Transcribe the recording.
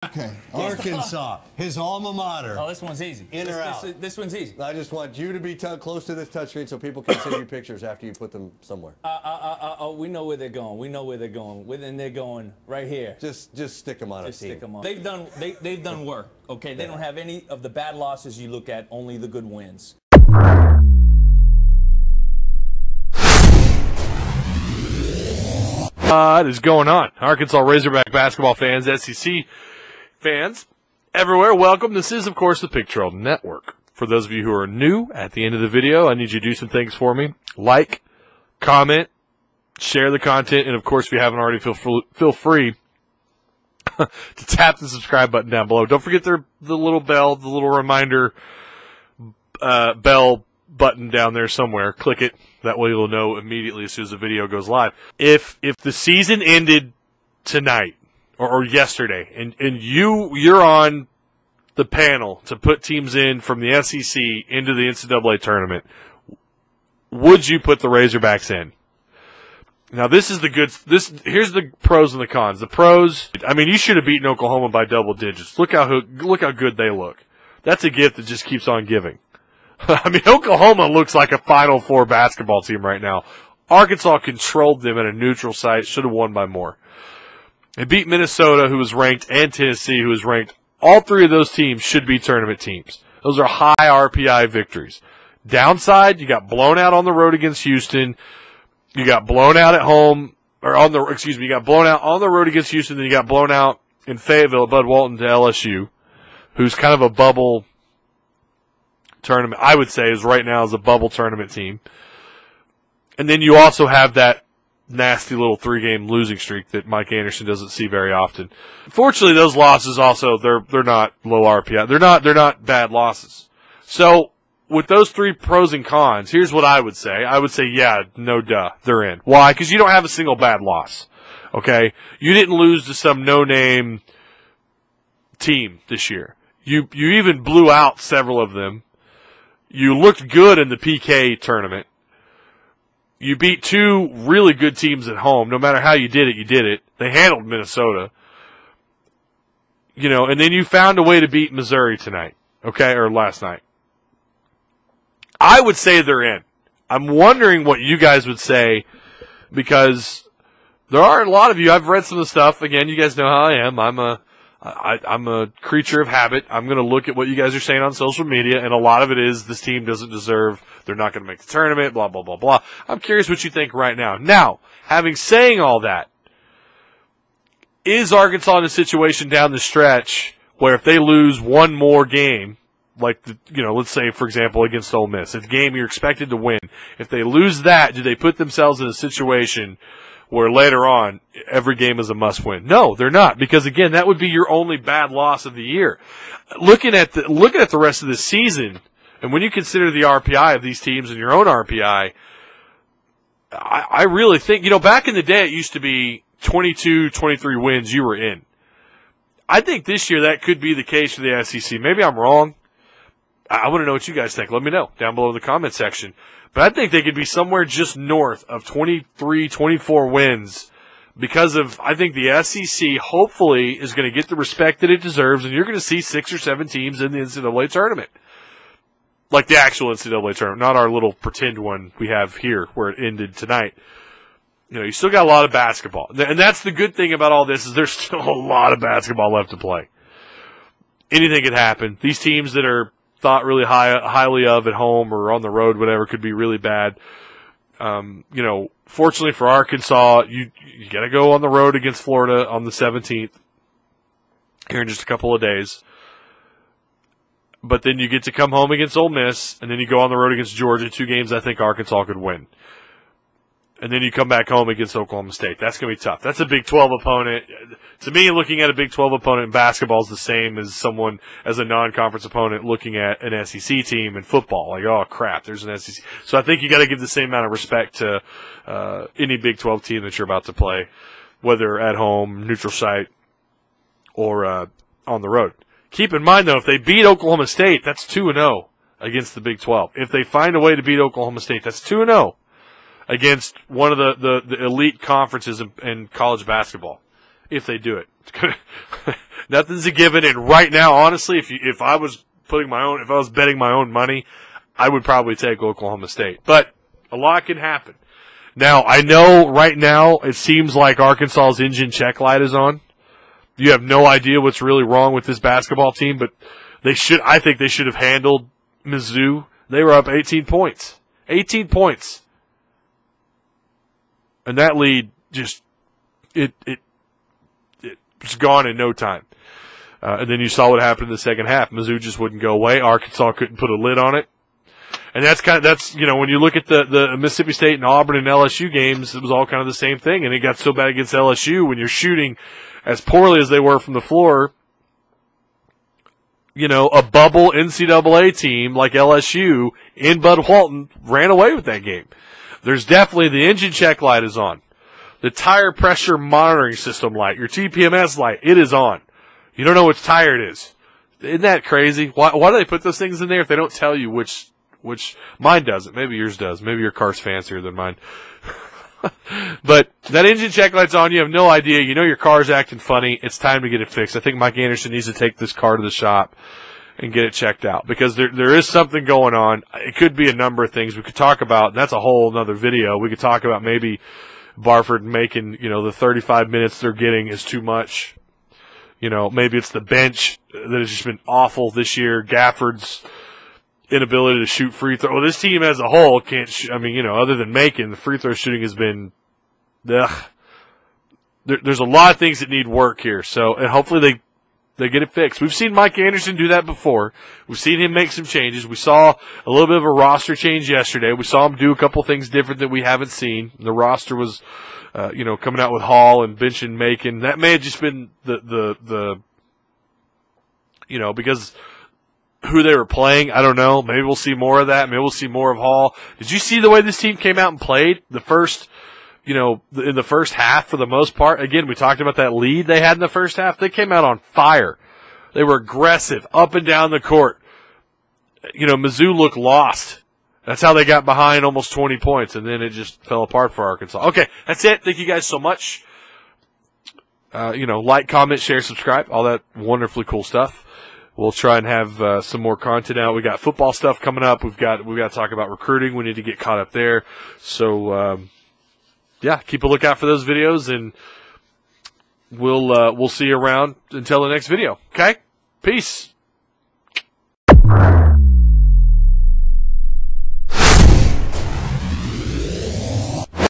Okay, Arkansas, his alma mater. Oh, this one's easy. In or out? This one's easy. I just want you to be close to this touchscreen so people can send you pictures after you put them somewhere. We know where they're going. We know where they're going. They're going right here. Just stick them on a team. Stick them on. They've done work. Okay, they don't have any of the bad losses you look at. Only the good wins. What is going on? Arkansas Razorback basketball fans, SEC fans everywhere, welcome. This is, of course, the Pig Trail Network. For those of you who are new, at the end of the video, I need you to do some things for me. Like, comment, share the content, and, of course, if you haven't already, feel free to tap the subscribe button down below. Don't forget the little bell, the little reminder bell button down there somewhere. Click it. That way you'll know immediately as soon as the video goes live. If the season ended tonight or yesterday and you're on the panel to put teams in from the SEC into the NCAA tournament, would you put the Razorbacks in? Now here's the pros and the cons. The pros, I mean, you should have beaten Oklahoma by double digits. Look how good they look. That's a gift that just keeps on giving. I mean, Oklahoma looks like a Final Four basketball team right now. Arkansas controlled them at a neutral site, should have won by more. They beat Minnesota, who was ranked, and Tennessee, who was ranked. All three of those teams should be tournament teams. Those are high RPI victories. Downside, you got blown out on the road against Houston. You got blown out at home, or you got blown out on the road against Houston, then you got blown out in Fayetteville at Bud Walton to LSU, who's kind of a bubble tournament, I would say, is right now is a bubble tournament team. And then you also have that nasty little 3-game losing streak that Mike Anderson doesn't see very often. Fortunately, those losses also, they're not low RPI. They're not bad losses. So with those three pros and cons, here's what I would say. I would say, yeah, no duh, they're in. Why? Because you don't have a single bad loss. Okay? You didn't lose to some no-name team this year. You even blew out several of them. You looked good in the PK tournament. You beat two really good teams at home. No matter how you did it, you did it. They handled Minnesota. And then you found a way to beat Missouri tonight, okay, or last night. I would say they're in. I'm wondering what you guys would say, because there are a lot of you. I've read some of the stuff. Again, you guys know how I am. I'm a creature of habit. I'm going to look at what you guys are saying on social media, and a lot of it is this team doesn't deserve, they're not going to make the tournament, blah, blah, blah, blah. I'm curious what you think right now. Now, saying all that, is Arkansas in a situation down the stretch where if they lose one more game, like, let's say, for example, against Ole Miss, a game you're expected to win, if they lose that, do they put themselves in a situation where later on every game is a must-win? No, they're not, because again, that would be your only bad loss of the year. Looking at the rest of the season, and when you consider the RPI of these teams and your own RPI, I really think, back in the day it used to be 22, 23 wins, you were in. I think this year that could be the case for the SEC. Maybe I'm wrong. I want to know what you guys think. Let me know down below in the comment section. But I think they could be somewhere just north of 23, 24 wins, because I think the SEC hopefully is going to get the respect that it deserves, and you're going to see 6 or 7 teams in the NCAA tournament. Like the actual NCAA tournament, not our little pretend one we have here where it ended tonight. You still got a lot of basketball. And that's the good thing about all this, is there's still a lot of basketball left to play. Anything could happen. These teams that are thought really highly of at home or on the road, whatever, could be really bad. Fortunately for Arkansas, you got to go on the road against Florida on the 17th here in just a couple of days. But then you get to come home against Ole Miss, and then you go on the road against Georgia, 2 games I think Arkansas could win. And then you come back home against Oklahoma State. That's going to be tough. That's a Big 12 opponent. To me, looking at a Big 12 opponent in basketball is the same as a non-conference opponent looking at an SEC team in football. Like, oh, crap, there's an SEC. So I think you got to give the same amount of respect to any Big 12 team that you're about to play, whether at home, neutral site, or on the road. Keep in mind, though, if they beat Oklahoma State, that's 2-0 against the Big 12. If they find a way to beat Oklahoma State, that's 2-0. Against one of the elite conferences in college basketball, if they do it. Nothing's a given. And right now, honestly, if I was betting my own money, I would probably take Oklahoma State. But a lot can happen. Now, I know right now it seems like Arkansas's engine check light is on. You have no idea what's really wrong with this basketball team, but I think they should have handled Mizzou. They were up 18 points. 18 points. And that lead just, it was gone in no time. And then you saw what happened in the second half. Mizzou just wouldn't go away. Arkansas couldn't put a lid on it. And that's when you look at the Mississippi State and Auburn and LSU games, it was all kind of the same thing. And it got so bad against LSU when you're shooting as poorly as they were from the floor. A bubble NCAA team like LSU in Bud Walton ran away with that game. There's definitely the engine check light is on. The tire pressure monitoring system light, your TPMS light, it is on. You don't know which tire it is. Isn't that crazy? Why do they put those things in there if they don't tell you which mine doesn't? Maybe yours does. Maybe your car's fancier than mine. But that engine check light's on. You have no idea. You know your car's acting funny. It's time to get it fixed. I think Mike Anderson needs to take this car to the shop and get it checked out because there is something going on. It could be a number of things we could talk about. That's a whole other video. We could talk about maybe Barford making, the 35 minutes they're getting is too much. Maybe it's the bench that has just been awful this year. Gafford's inability to shoot free throw. Well, this team as a whole can't other than Macon, the free throw shooting has been, there's a lot of things that need work here. So, and hopefully they get it fixed. We've seen Mike Anderson do that before. We've seen him make some changes. We saw a little bit of a roster change yesterday. We saw him do a couple things different that we haven't seen. The roster was, coming out with Hall and benching Macon. That may have just been the because who they were playing, I don't know. Maybe we'll see more of that. Maybe we'll see more of Hall. Did you see the way this team came out and played? The first, in the first half for the most part. Again, we talked about that lead they had in the first half. They came out on fire. They were aggressive up and down the court. Mizzou looked lost. That's how they got behind almost 20 points, and then it just fell apart for Arkansas. Okay, that's it. Thank you guys so much. Like, comment, share, subscribe, all that wonderfully cool stuff. We'll try and have some more content out. We got football stuff coming up. We've got to talk about recruiting. We need to get caught up there. So, keep a lookout for those videos, and we'll see you around until the next video. Okay? Peace.